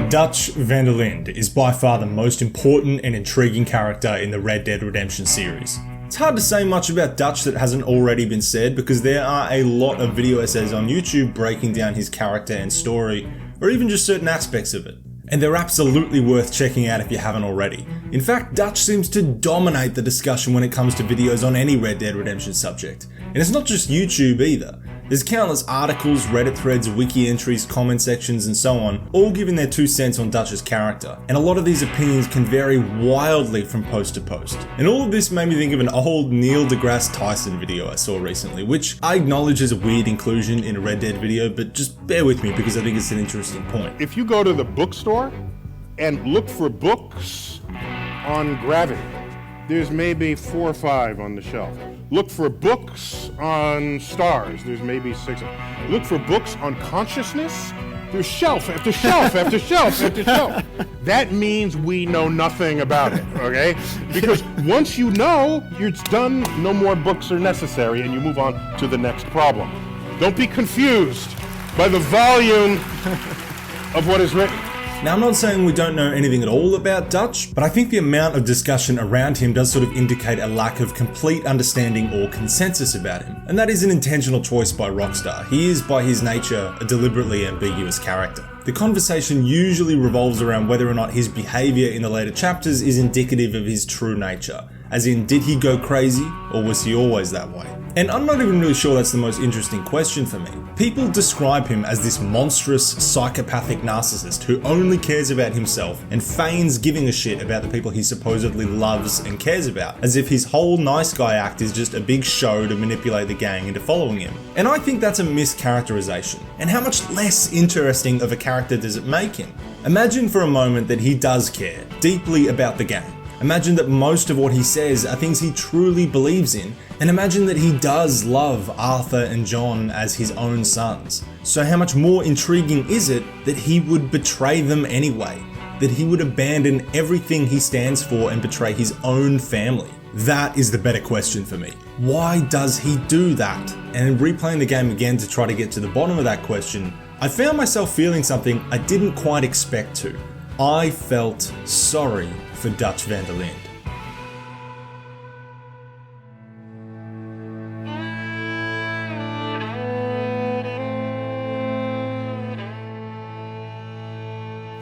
Dutch van der Linde is by far the most important and intriguing character in the Red Dead Redemption series. It's hard to say much about Dutch that hasn't already been said because there are a lot of video essays on YouTube breaking down his character and story, or even just certain aspects of it. And they're absolutely worth checking out if you haven't already. In fact, Dutch seems to dominate the discussion when it comes to videos on any Red Dead Redemption subject. And it's not just YouTube either. There's countless articles, Reddit threads, wiki entries, comment sections and so on, all giving their 2 cents on Dutch's character. And a lot of these opinions can vary wildly from post to post. And all of this made me think of an old Neil deGrasse Tyson video I saw recently, which I acknowledge is a weird inclusion in a Red Dead video, but just bear with me because I think it's an interesting point. If you go to the bookstore and look for books on gravity, there's maybe 4 or 5 on the shelf. Look for books on stars, there's maybe 6. Look for books on consciousness, there's shelf after shelf after shelf after shelf. That means we know nothing about it, okay? Because once you know, it's done, no more books are necessary, and you move on to the next problem. Don't be confused by the volume of what is written. Now, I'm not saying we don't know anything at all about Dutch, but I think the amount of discussion around him does sort of indicate a lack of complete understanding or consensus about him. And that is an intentional choice by Rockstar. He is, by his nature, a deliberately ambiguous character. The conversation usually revolves around whether or not his behaviour in the later chapters is indicative of his true nature. As in, did he go crazy, or was he always that way? And I'm not even really sure that's the most interesting question for me. People describe him as this monstrous, psychopathic narcissist who only cares about himself and feigns giving a shit about the people he supposedly loves and cares about, as if his whole nice guy act is just a big show to manipulate the gang into following him. And I think that's a mischaracterization. And how much less interesting of a character does it make him? Imagine for a moment that he does care deeply about the gang. Imagine that most of what he says are things he truly believes in, and imagine that he does love Arthur and John as his own sons. So how much more intriguing is it that he would betray them anyway? That he would abandon everything he stands for and betray his own family? That is the better question for me. Why does he do that? And in replaying the game again to try to get to the bottom of that question, I found myself feeling something I didn't quite expect to. I felt sorry for Dutch van der Linde.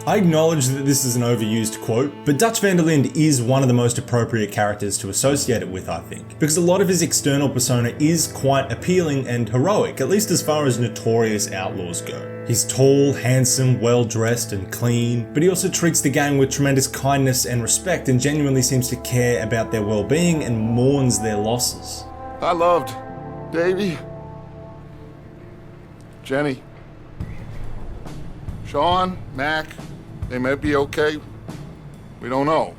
I acknowledge that this is an overused quote, but Dutch van der Linde is one of the most appropriate characters to associate it with, I think, because a lot of his external persona is quite appealing and heroic, at least as far as notorious outlaws go. He's tall, handsome, well-dressed and clean, but he also treats the gang with tremendous kindness and respect and genuinely seems to care about their well-being and mourns their losses. I loved Davy, Jenny, Sean, Mac. They may be okay. We don't know.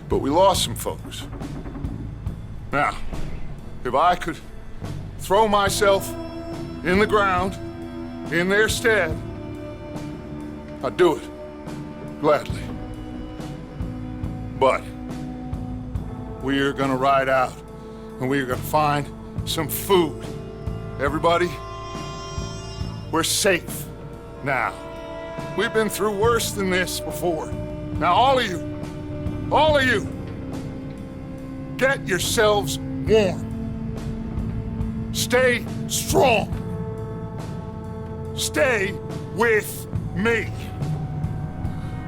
But we lost some folks. Now, if I could throw myself in the ground in their stead, I'd do it gladly. But we are gonna ride out and we are gonna find some food. Everybody, we're safe now. We've been through worse than this before. Now all of you, get yourselves warm. Stay strong. Stay with me.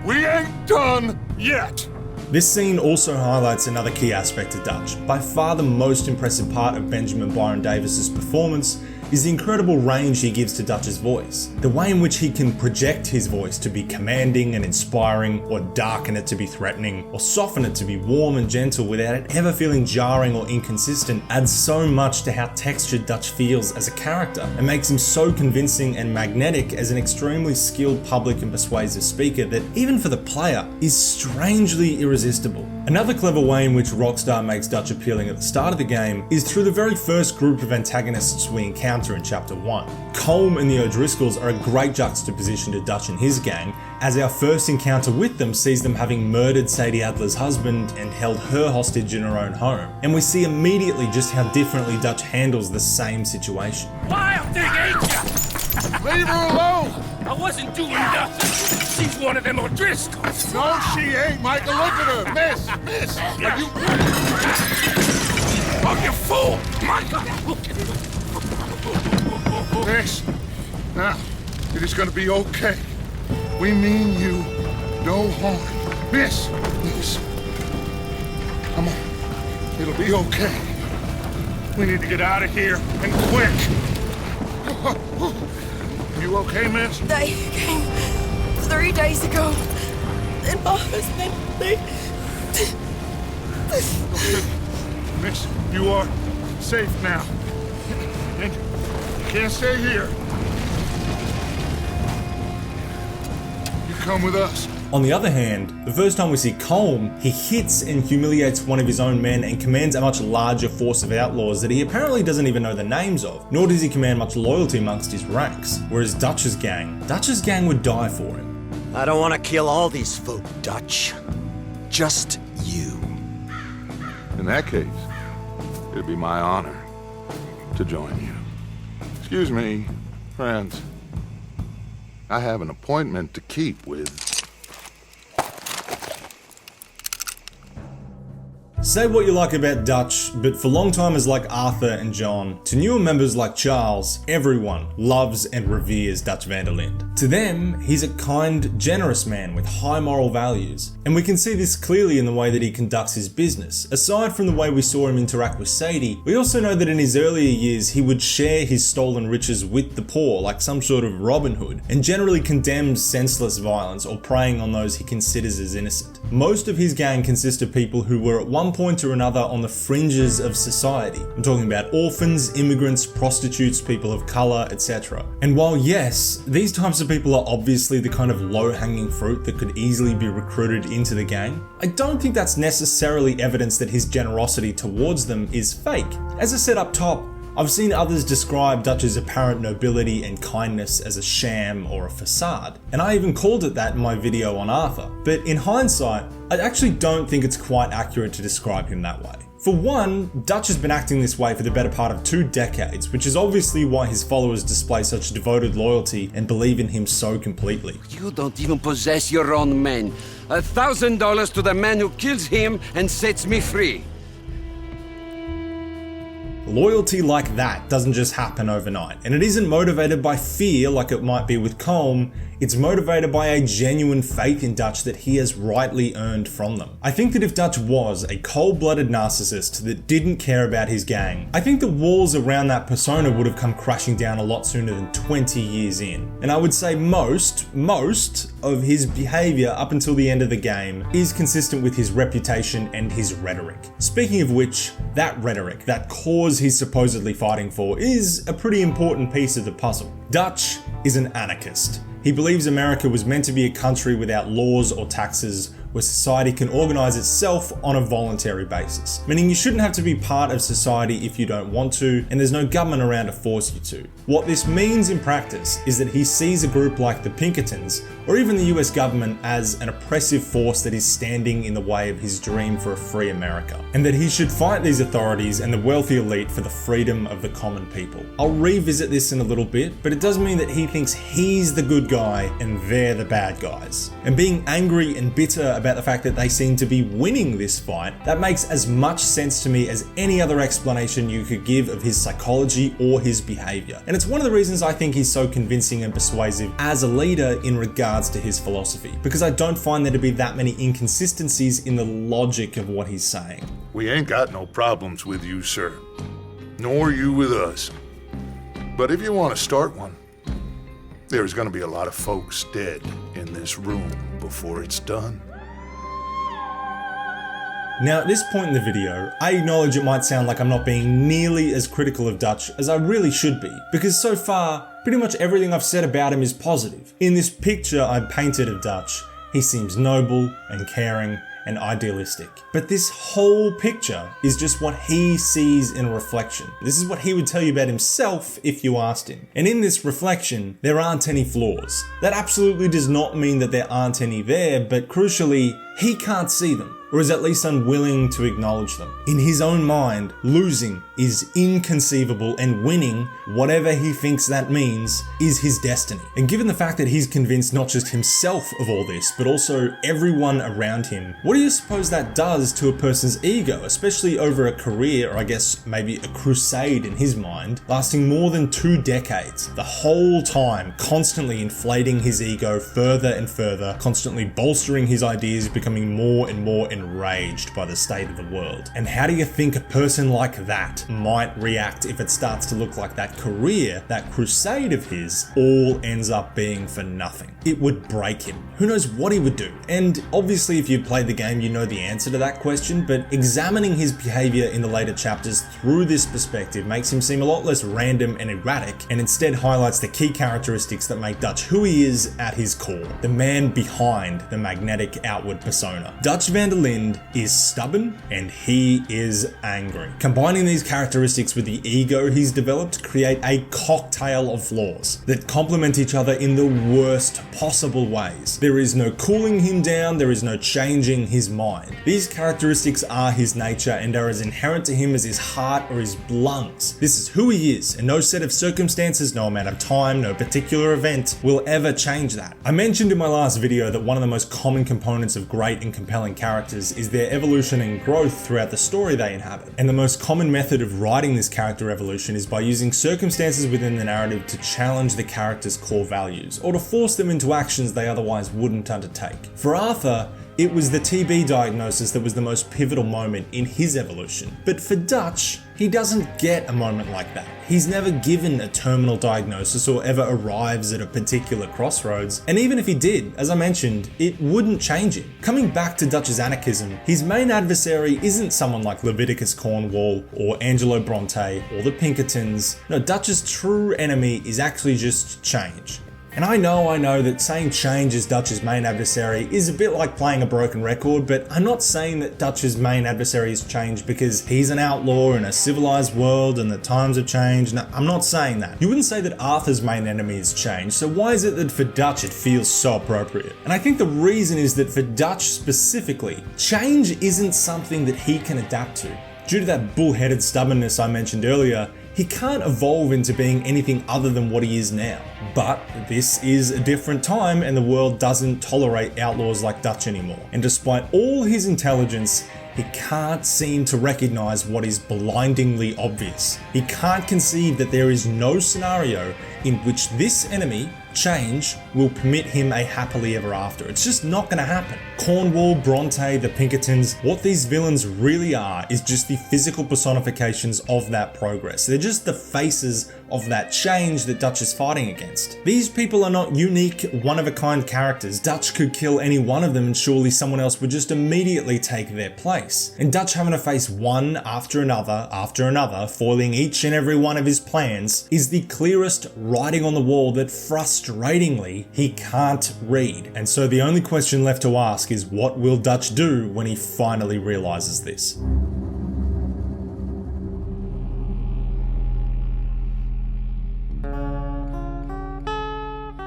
We ain't done yet. This scene also highlights another key aspect of Dutch. By far the most impressive part of Benjamin Byron Davis's performance is the incredible range he gives to Dutch's voice. The way in which he can project his voice to be commanding and inspiring, or darken it to be threatening, or soften it to be warm and gentle without it ever feeling jarring or inconsistent adds so much to how textured Dutch feels as a character and makes him so convincing and magnetic as an extremely skilled public and persuasive speaker that even for the player is strangely irresistible. Another clever way in which Rockstar makes Dutch appealing at the start of the game is through the very first group of antagonists we encounter in Chapter 1. Colm and the O'Driscolls are a great juxtaposition to Dutch and his gang, as our first encounter with them sees them having murdered Sadie Adler's husband and held her hostage in her own home. And we see immediately just how differently Dutch handles the same situation. Wild thing, ain't ya? Leave her alone! I wasn't doing nothing. She's one of them O'Driscolls. No, she ain't, Michael. Look at her. Miss, are you... Oh, you fool! Michael! Miss, now, it is gonna be okay. We mean you no harm. Miss, come on. It'll be okay. We need to get out of here, and quick. You okay, miss? They came 3 days ago. And my husband, Miss, you are safe now. And you can't stay here. You come with us. On the other hand, the first time we see Colin, he hits and humiliates one of his own men and commands a much larger force of outlaws that he apparently doesn't even know the names of, nor does he command much loyalty amongst his ranks. Whereas Dutch's gang would die for him. I don't want to kill all these folk, Dutch. Just you. In that case, it'd be my honor to join you. Excuse me, friends. I have an appointment to keep with... Say what you like about Dutch, but for long-timers like Arthur and John, to newer members like Charles, everyone loves and reveres Dutch van der Linde. To them, he's a kind, generous man with high moral values. And we can see this clearly in the way that he conducts his business. Aside from the way we saw him interact with Sadie, we also know that in his earlier years he would share his stolen riches with the poor like some sort of Robin Hood, and generally condemns senseless violence or preying on those he considers as innocent. Most of his gang consists of people who were at one point or another on the fringes of society. I'm talking about orphans, immigrants, prostitutes, people of colour, etc. And while yes, these types of people are obviously the kind of low-hanging fruit that could easily be recruited into the gang, I don't think that's necessarily evidence that his generosity towards them is fake. As I said up top, I've seen others describe Dutch's apparent nobility and kindness as a sham or a facade, and I even called it that in my video on Arthur. But in hindsight, I actually don't think it's quite accurate to describe him that way. For one, Dutch has been acting this way for the better part of 2 decades, which is obviously why his followers display such devoted loyalty and believe in him so completely. You don't even possess your own men. $1,000 to the man who kills him and sets me free. Loyalty like that doesn't just happen overnight, and it isn't motivated by fear like it might be with Colin. It's motivated by a genuine faith in Dutch that he has rightly earned from them. I think that if Dutch was a cold-blooded narcissist that didn't care about his gang, I think the walls around that persona would have come crashing down a lot sooner than 20 years in. And I would say most of his behaviour up until the end of the game is consistent with his reputation and his rhetoric. Speaking of which, that rhetoric, that cause he's supposedly fighting for, is a pretty important piece of the puzzle. Dutch is an anarchist. He believes America was meant to be a country without laws or taxes, where society can organise itself on a voluntary basis. Meaning you shouldn't have to be part of society if you don't want to, and there's no government around to force you to. What this means in practice is that he sees a group like the Pinkertons, or even the US government, as an oppressive force that is standing in the way of his dream for a free America. And that he should fight these authorities and the wealthy elite for the freedom of the common people. I'll revisit this in a little bit, but it does mean that he thinks he's the good guy and they're the bad guys. And being angry and bitter about the fact that they seem to be winning this fight, that makes as much sense to me as any other explanation you could give of his psychology or his behaviour. And it's one of the reasons I think he's so convincing and persuasive as a leader in regards to his philosophy, because I don't find there to be that many inconsistencies in the logic of what he's saying. We ain't got no problems with you, sir. Nor you with us. But if you want to start one, there's gonna be a lot of folks dead in this room before it's done. Now at this point in the video, I acknowledge it might sound like I'm not being nearly as critical of Dutch as I really should be, because so far, pretty much everything I've said about him is positive. In this picture I painted of Dutch, he seems noble and caring and idealistic. But this whole picture is just what he sees in a reflection. This is what he would tell you about himself if you asked him. And in this reflection, there aren't any flaws. That absolutely does not mean that there aren't any there, but crucially, he can't see them, or is at least unwilling to acknowledge them. In his own mind, losing is inconceivable and winning, whatever he thinks that means, is his destiny. And given the fact that he's convinced not just himself of all this, but also everyone around him, what do you suppose that does to a person's ego, especially over a career, or I guess maybe a crusade in his mind, lasting more than 2 decades, the whole time constantly inflating his ego further and further, constantly bolstering his ideas, becoming more and more enraged by the state of the world. And how do you think a person like that might react if it starts to look like that career, that crusade of his, all ends up being for nothing? It would break him. Who knows what he would do? And obviously if you've played the game, you know the answer to that question, but examining his behavior in the later chapters through this perspective makes him seem a lot less random and erratic, and instead highlights the key characteristics that make Dutch who he is at his core, the man behind the magnetic outward persona. Dutch van der Linde is stubborn and he is angry. Combining these characteristics with the ego he's developed create a cocktail of flaws that complement each other in the worst possible ways. There is no cooling him down, there is no changing his mind. These characteristics are his nature and are as inherent to him as his heart or his lungs. This is who he is, and no set of circumstances, no amount of time, no particular event will ever change that. I mentioned in my last video that one of the most common components of great and compelling characters is their evolution and growth throughout the story they inhabit. And the most common method of writing this character evolution is by using circumstances within the narrative to challenge the character's core values, or to force them into actions they otherwise wouldn't undertake. For Arthur, it was the TB diagnosis that was the most pivotal moment in his evolution. But for Dutch, he doesn't get a moment like that. He's never given a terminal diagnosis or ever arrives at a particular crossroads. And even if he did, as I mentioned, it wouldn't change him. Coming back to Dutch's anarchism, his main adversary isn't someone like Leviticus Cornwall or Angelo Bronte or the Pinkertons. No, Dutch's true enemy is actually just change. And I know that saying change is Dutch's main adversary is a bit like playing a broken record, but I'm not saying that Dutch's main adversary is change because he's an outlaw in a civilized world and that times have changed. No, I'm not saying that. You wouldn't say that Arthur's main enemy is change, so why is it that for Dutch it feels so appropriate? And I think the reason is that for Dutch specifically, change isn't something that he can adapt to. Due to that bullheaded stubbornness I mentioned earlier, he can't evolve into being anything other than what he is now. But this is a different time and the world doesn't tolerate outlaws like Dutch anymore. And despite all his intelligence, he can't seem to recognize what is blindingly obvious. He can't conceive that there is no scenario in which this enemy, change, will permit him a happily ever after. It's just not going to happen. Cornwall, Bronte, the Pinkertons, what these villains really are is just the physical personifications of that progress. They're just the faces of that change that Dutch is fighting against. These people are not unique, one-of-a-kind characters. Dutch could kill any one of them and surely someone else would just immediately take their place. And Dutch having to face one after another, foiling each and every one of his plans, is the clearest writing on the wall that frustratingly he can't read. And so the only question left to ask is, what will Dutch do when he finally realizes this?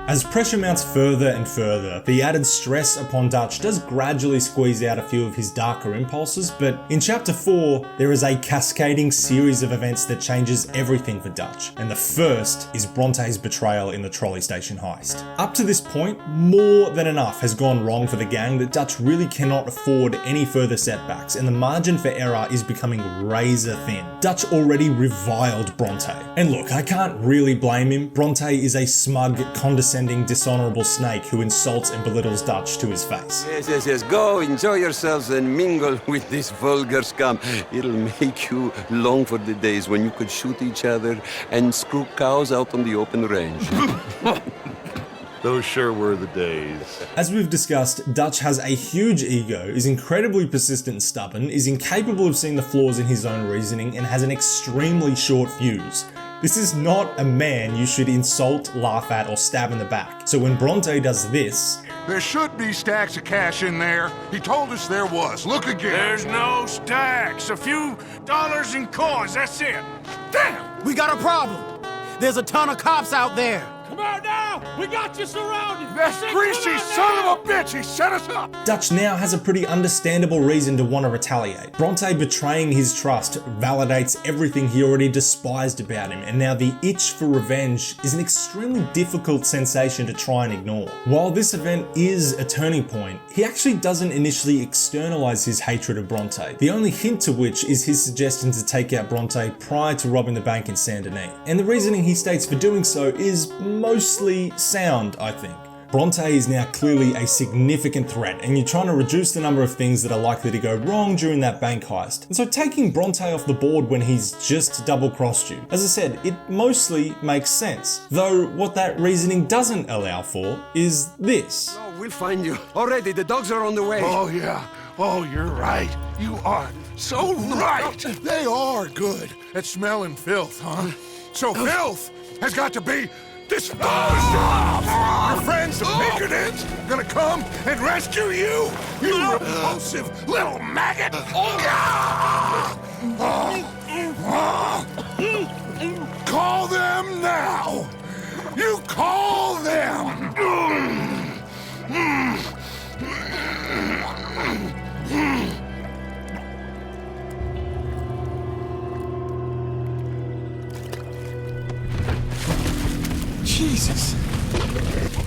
As pressure mounts further and further, the added stress upon Dutch does gradually squeeze out a few of his darker impulses, but in chapter 4, there is a cascading series of events that changes everything for Dutch, and the first is Bronte's betrayal in the trolley station heist. Up to this point, more than enough has gone wrong for the gang that Dutch really cannot afford any further setbacks, and the margin for error is becoming razor thin. Dutch already reviled Bronte. And look, I can't really blame him. Bronte is a smug, condescending, dishonorable snake who insults and belittles Dutch to his face. Yes. Go, enjoy yourselves and mingle with this vulgar scum. It'll make you long for the days when you could shoot each other and screw cows out on the open range. Those sure were the days. As we've discussed, Dutch has a huge ego, is incredibly persistent and stubborn, is incapable of seeing the flaws in his own reasoning, and has an extremely short fuse. This is not a man you should insult, laugh at, or stab in the back. So when Bronte does this, There should be stacks of cash in there. He told us there was. Look again. There's no stacks. A few dollars in coins, that's it. Damn! We got a problem. There's a ton of cops out there. Come out now! We got you surrounded! That greasy son of a bitch! He set us up! Dutch now has a pretty understandable reason to want to retaliate. Bronte betraying his trust validates everything he already despised about him, and now the itch for revenge is an extremely difficult sensation to try and ignore. While this event is a turning point, he actually doesn't initially externalize his hatred of Bronte, the only hint to which is his suggestion to take out Bronte prior to robbing the bank in Saint Denis. And the reasoning he states for doing so is mostly sound, I think. Bronte is now clearly a significant threat, and you're trying to reduce the number of things that are likely to go wrong during that bank heist. And so taking Bronte off the board when he's just double-crossed you, as I said, it mostly makes sense. Though what that reasoning doesn't allow for is this. Oh, we'll find you. Already, the dogs are on the way. Oh, yeah. Oh, you're right. You are so right. They are good at smelling filth, huh? So filth has got to be disposed of. Your friends, the Pinkertons, gonna come and rescue you, you repulsive little maggot. Call them now. You call them. Jesus.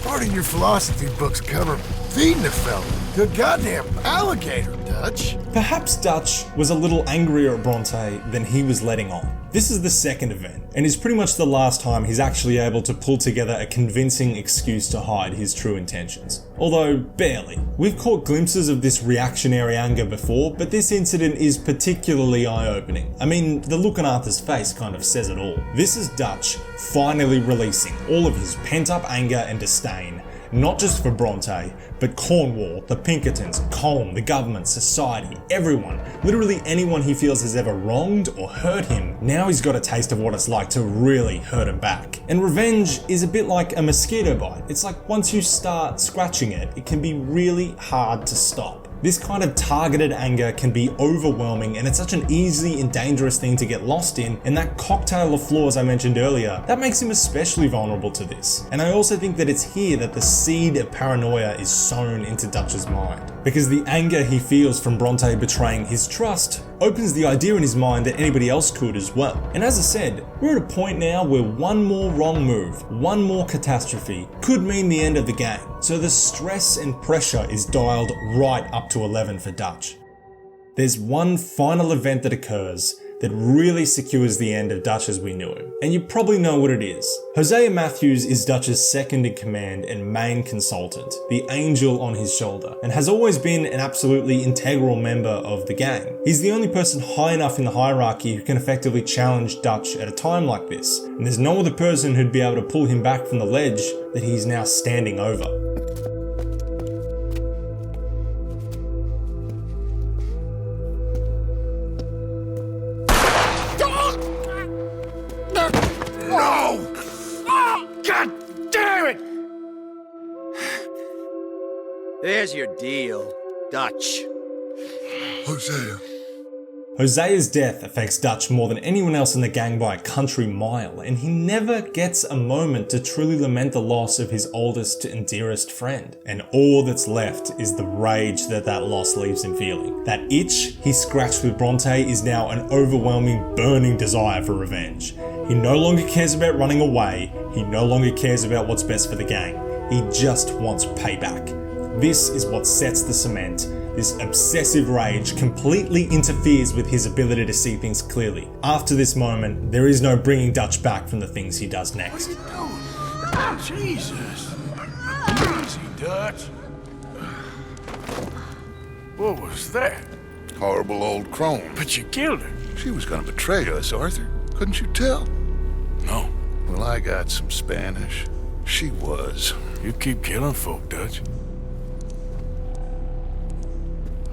Pardon your philosophy books cover feeding a fella to a goddamn alligator, Dutch. Perhaps Dutch was a little angrier at Bronte than he was letting on. This is the second event, and is pretty much the last time he's actually able to pull together a convincing excuse to hide his true intentions. Although, barely. We've caught glimpses of this reactionary anger before, but this incident is particularly eye-opening. I mean, the look on Arthur's face kind of says it all. This is Dutch finally releasing all of his pent-up anger and disdain. Not just for Bronte, but Cornwall, the Pinkertons, Colin, the government, society, everyone. Literally anyone he feels has ever wronged or hurt him. Now he's got a taste of what it's like to really hurt him back. And revenge is a bit like a mosquito bite. It's like once you start scratching it, it can be really hard to stop. This kind of targeted anger can be overwhelming, and it's such an easy and dangerous thing to get lost in, and that cocktail of flaws I mentioned earlier, that makes him especially vulnerable to this. And I also think that it's here that the seed of paranoia is sown into Dutch's mind. Because the anger he feels from Bronte betraying his trust opens the idea in his mind that anybody else could as well. And as I said, we're at a point now where one more wrong move, one more catastrophe, could mean the end of the game. So the stress and pressure is dialed right up to 11 for Dutch. There's one final event that occurs that really secures the end of Dutch as we knew him. And you probably know what it is. Hosea Matthews is Dutch's second in command and main consultant, the angel on his shoulder, and has always been an absolutely integral member of the gang. He's the only person high enough in the hierarchy who can effectively challenge Dutch at a time like this, and there's no other person who'd be able to pull him back from the ledge that he's now standing over. There's your deal, Dutch. Hosea. Hosea's death affects Dutch more than anyone else in the gang by a country mile, and he never gets a moment to truly lament the loss of his oldest and dearest friend. And all that's left is the rage that loss leaves him feeling. That itch he scratched with Bronte is now an overwhelming, burning desire for revenge. He no longer cares about running away, he no longer cares about what's best for the gang. He just wants payback. This is what sets the cement. This obsessive rage completely interferes with his ability to see things clearly. After this moment, there is no bringing Dutch back from the things he does next. What are you doing? Jesus. Easy, Dutch. What was that? Horrible old crone. But you killed her. She was gonna betray us, Arthur. Couldn't you tell? No. Well, I got some Spanish. She was. You keep killing folk, Dutch.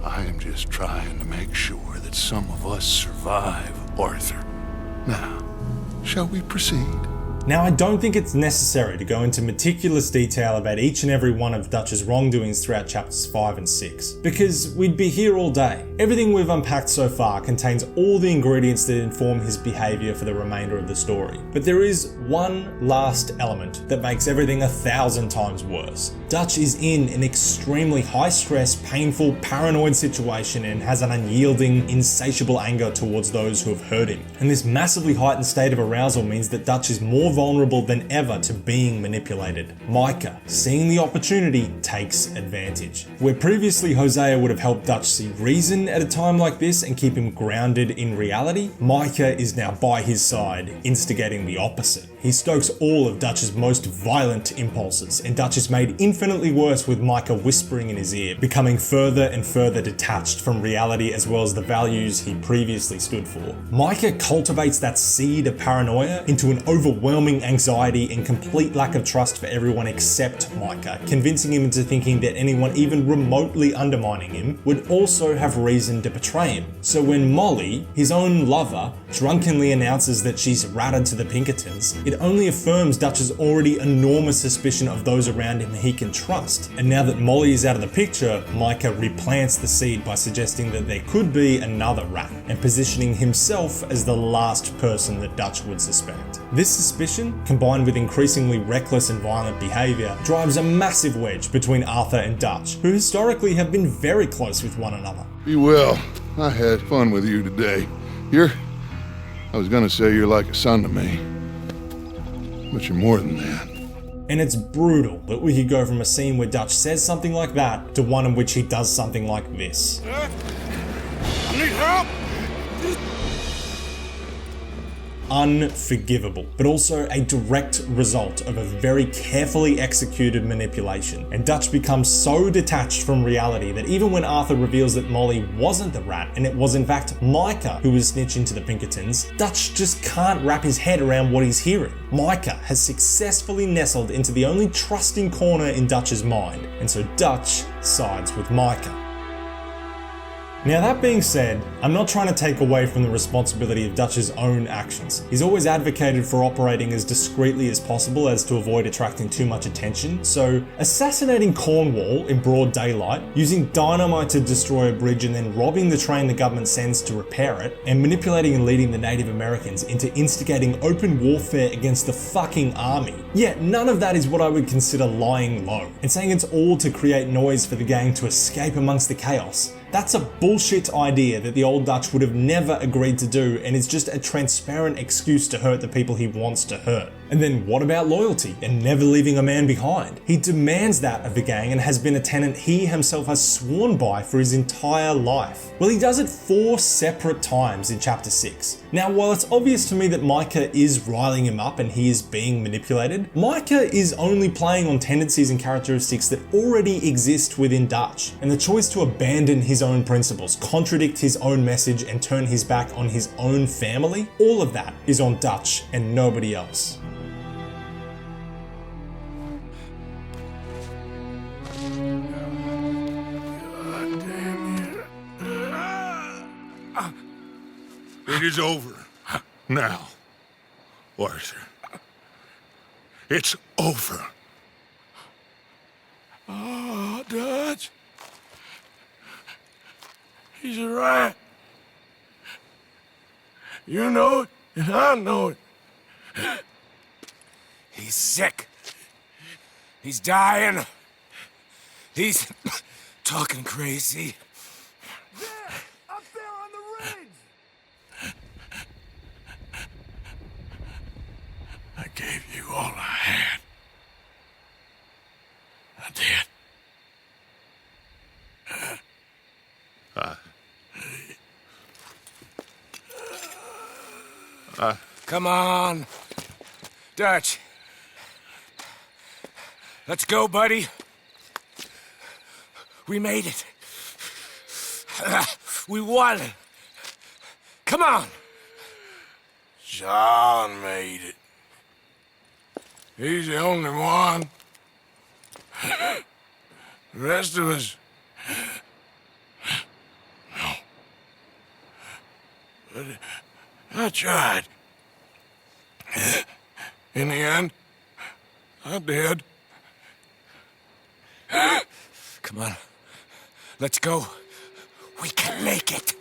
I am just trying to make sure that some of us survive, Arthur. Now, shall we proceed? Now, I don't think it's necessary to go into meticulous detail about each and every one of Dutch's wrongdoings throughout chapters 5 and 6, because we'd be here all day. Everything we've unpacked so far contains all the ingredients that inform his behaviour for the remainder of the story. But there is one last element that makes everything 1,000 times worse. Dutch is in an extremely high-stress, painful, paranoid situation and has an unyielding, insatiable anger towards those who have hurt him. And this massively heightened state of arousal means that Dutch is more vulnerable than ever to being manipulated. Micah, seeing the opportunity, takes advantage. Where previously Hosea would have helped Dutch see reason at a time like this and keep him grounded in reality, Micah is now by his side, instigating the opposite. He stokes all of Dutch's most violent impulses, and Dutch is made infinitely worse with Micah whispering in his ear, becoming further and further detached from reality as well as the values he previously stood for. Micah cultivates that seed of paranoia into an overwhelming anxiety and complete lack of trust for everyone except Micah, convincing him into thinking that anyone even remotely undermining him would also have reason to betray him. So when Molly, his own lover, drunkenly announces that she's ratted to the Pinkertons, it only affirms Dutch's already enormous suspicion of those around him he can trust. And now that Molly is out of the picture, Micah replants the seed by suggesting that there could be another rat, and positioning himself as the last person that Dutch would suspect. This suspicion, combined with increasingly reckless and violent behaviour, drives a massive wedge between Arthur and Dutch, who historically have been very close with one another. Be well. I had fun with you today. I was gonna say you're like a son to me, but you're more than that. And it's brutal that we could go from a scene where Dutch says something like that to one in which he does something like this. I need help! Unforgivable, but also a direct result of a very carefully executed manipulation. And Dutch becomes so detached from reality that even when Arthur reveals that Molly wasn't the rat and it was in fact Micah who was snitching to the Pinkertons, Dutch just can't wrap his head around what he's hearing. Micah has successfully nestled into the only trusting corner in Dutch's mind, and so Dutch sides with Micah. Now that being said, I'm not trying to take away from the responsibility of Dutch's own actions. He's always advocated for operating as discreetly as possible as to avoid attracting too much attention, so assassinating Cornwall in broad daylight, using dynamite to destroy a bridge and then robbing the train the government sends to repair it, and manipulating and leading the Native Americans into instigating open warfare against the fucking army. Yet none of that is what I would consider lying low, and saying it's all to create noise for the gang to escape amongst the chaos. That's a bullshit idea that the old Dutch would have never agreed to do, and is just a transparent excuse to hurt the people he wants to hurt. And then what about loyalty and never leaving a man behind? He demands that of the gang and has been a tenet he himself has sworn by for his entire life. Well, he does it 4 separate times in chapter 6. Now, while it's obvious to me that Micah is riling him up and he is being manipulated, Micah is only playing on tendencies and characteristics that already exist within Dutch. And the choice to abandon his own principles, contradict his own message, and turn his back on his own family, all of that is on Dutch and nobody else. It is over. Now, Arthur. It's over. Oh, Dutch. He's a rat. You know it, and I know it. He's sick. He's dying. He's talking crazy. There! Up there on the ridge! I gave you all I had. I did. Come on. Dutch. Let's go, buddy. We made it. We won. Come on. John made it. He's the only one. The rest of us... No. But I tried. In the end, I did. Come on. Let's go. We can make it.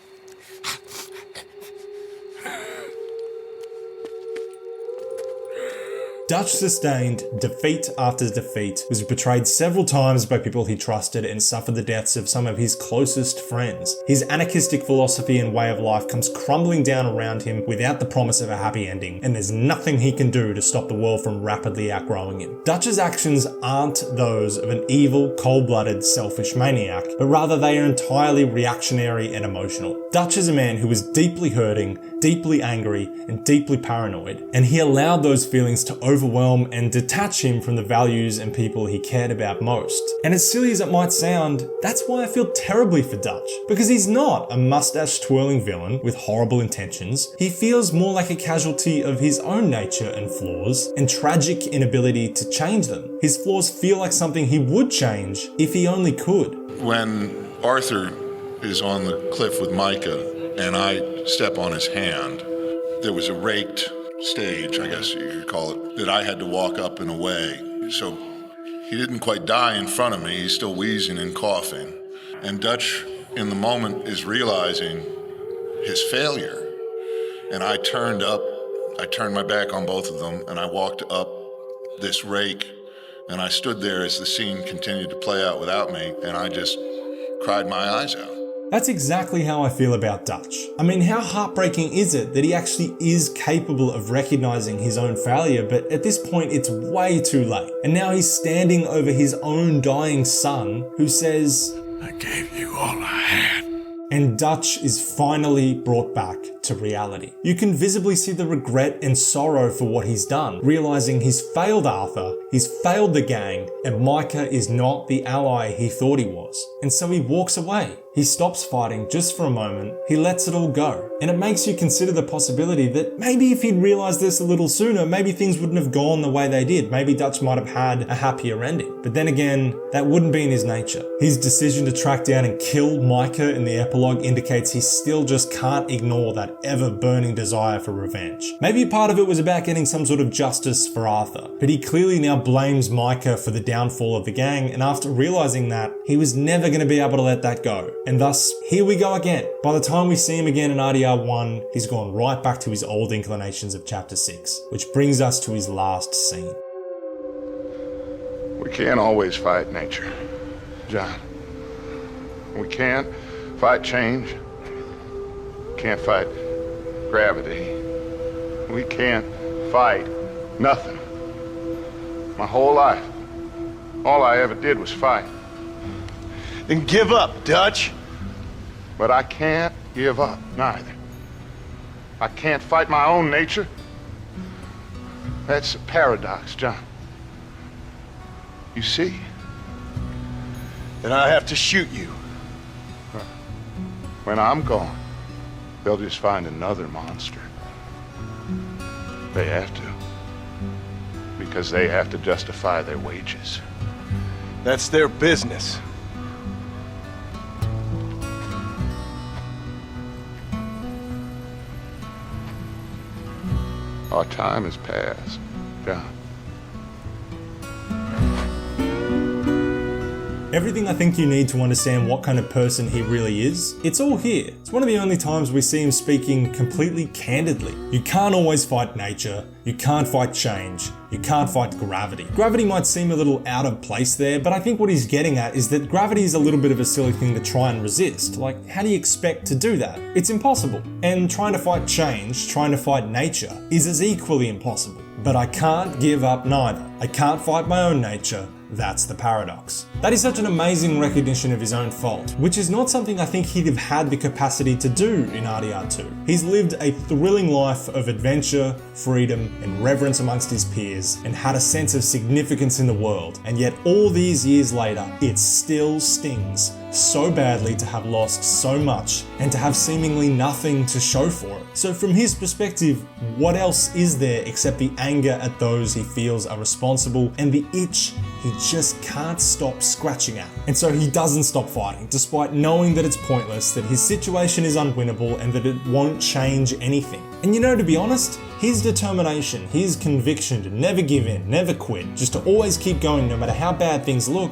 Dutch sustained defeat after defeat, was betrayed several times by people he trusted, and suffered the deaths of some of his closest friends. His anarchistic philosophy and way of life comes crumbling down around him without the promise of a happy ending, and there's nothing he can do to stop the world from rapidly outgrowing him. Dutch's actions aren't those of an evil, cold-blooded, selfish maniac, but rather they are entirely reactionary and emotional. Dutch is a man who was deeply hurting, deeply angry, and deeply paranoid, and he allowed those feelings to overwhelm and detach him from the values and people he cared about most. And as silly as it might sound, that's why I feel terribly for Dutch, because he's not a mustache-twirling villain with horrible intentions. He feels more like a casualty of his own nature and flaws, and tragic inability to change them. His flaws feel like something he would change if he only could. When Arthur is on the cliff with Micah and I step on his hand, there was a raked stage, I guess you could call it, that I had to walk up and away. So he didn't quite die in front of me. He's still wheezing and coughing. And Dutch, in the moment, is realizing his failure. And I turned my back on both of them, and I walked up this rake, and I stood there as the scene continued to play out without me, and I just cried my eyes out. That's exactly how I feel about Dutch. I mean, how heartbreaking is it that he actually is capable of recognizing his own failure, but at this point it's way too late. And now he's standing over his own dying son who says, I gave you all I had. And Dutch is finally brought back to reality. You can visibly see the regret and sorrow for what he's done, realizing he's failed Arthur, he's failed the gang, and Micah is not the ally he thought he was. And so he walks away. He stops fighting just for a moment, he lets it all go. And it makes you consider the possibility that maybe if he'd realized this a little sooner, maybe things wouldn't have gone the way they did. Maybe Dutch might have had a happier ending. But then again, that wouldn't be in his nature. His decision to track down and kill Micah in the epilogue indicates he still just can't ignore that ever-burning desire for revenge. Maybe part of it was about getting some sort of justice for Arthur, but he clearly now blames Micah for the downfall of the gang, and after realizing that, he was never going to be able to let that go. And thus, here we go again. By the time we see him again in RDR 1, he's gone right back to his old inclinations of Chapter 6, which brings us to his last scene. We can't always fight nature, John. We can't fight change. Can't fight gravity. We can't fight nothing. My whole life, all I ever did was fight. Then give up, Dutch. But I can't give up, neither. I can't fight my own nature. That's a paradox, John. You see? Then I have to shoot you. When I'm gone, they'll just find another monster. They have to. Because they have to justify their wages. That's their business. Our time has passed, John. Everything I think you need to understand what kind of person he really is, it's all here. It's one of the only times we see him speaking completely candidly. You can't always fight nature, you can't fight change, you can't fight gravity. Gravity might seem a little out of place there, but I think what he's getting at is that gravity is a little bit of a silly thing to try and resist. Like, how do you expect to do that? It's impossible. And trying to fight change, trying to fight nature, is as equally impossible. But I can't give up neither. I can't fight my own nature. That's the paradox. That is such an amazing recognition of his own fault, which is not something I think he'd have had the capacity to do in RDR 2. He's lived a thrilling life of adventure, freedom, and reverence amongst his peers, and had a sense of significance in the world, and yet all these years later, it still stings so badly to have lost so much and to have seemingly nothing to show for it. So from his perspective, what else is there except the anger at those he feels are responsible and the itch he just can't stop scratching at? And so he doesn't stop fighting, despite knowing that it's pointless, that his situation is unwinnable, and that it won't change anything. And you know, to be honest, his determination, his conviction to never give in, never quit, just to always keep going no matter how bad things look,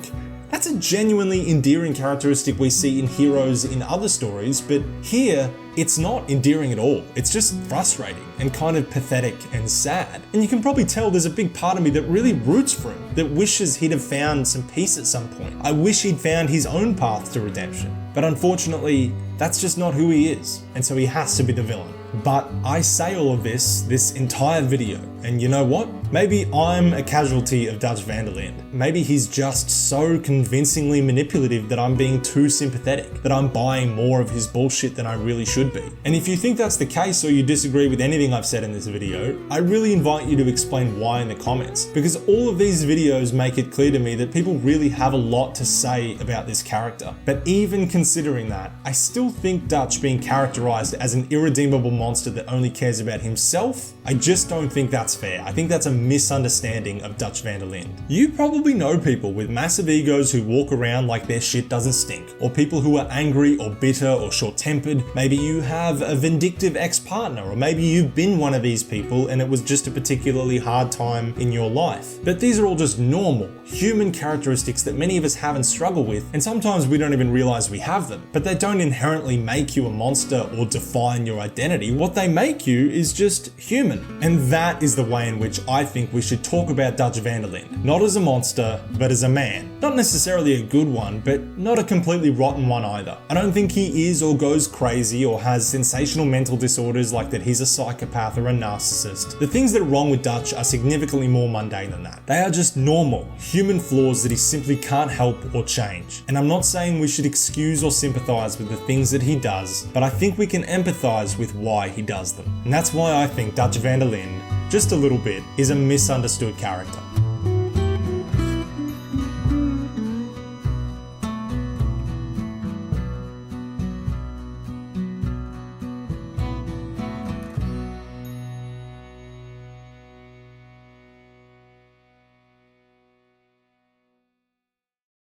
that's a genuinely endearing characteristic we see in heroes in other stories, but here, it's not endearing at all. It's just frustrating and kind of pathetic and sad. And you can probably tell there's a big part of me that really roots for him, that wishes he'd have found some peace at some point. I wish he'd found his own path to redemption. But unfortunately, that's just not who he is, and so he has to be the villain. But I say all of this entire video, and you know what? Maybe I'm a casualty of Dutch van der Linde. Maybe he's just so convincingly manipulative that I'm being too sympathetic, that I'm buying more of his bullshit than I really should be. And if you think that's the case or you disagree with anything I've said in this video, I really invite you to explain why in the comments, because all of these videos make it clear to me that people really have a lot to say about this character. But even considering that, I still think Dutch being characterized as an irredeemable monster that only cares about himself, I just don't think that's fair. I think that's a misunderstanding of Dutch van der Linde. You probably know people with massive egos who walk around like their shit doesn't stink, or people who are angry or bitter or short-tempered. Maybe you have a vindictive ex-partner, or maybe you've been one of these people and it was just a particularly hard time in your life. But these are all just normal, human characteristics that many of us have and struggle with, and sometimes we don't even realize we have them. But they don't inherently make you a monster or define your identity. What they make you is just human. And that is the way in which I think we should talk about Dutch van der Linde. Not as a monster, but as a man. Not necessarily a good one, but not a completely rotten one either. I don't think he is or goes crazy or has sensational mental disorders like that he's a psychopath or a narcissist. The things that are wrong with Dutch are significantly more mundane than that. They are just normal, human flaws that he simply can't help or change. And I'm not saying we should excuse or sympathize with the things that he does, but I think we can empathize with why he does them. And that's why I think Dutch van der Linde, just a little bit, is a misunderstood character.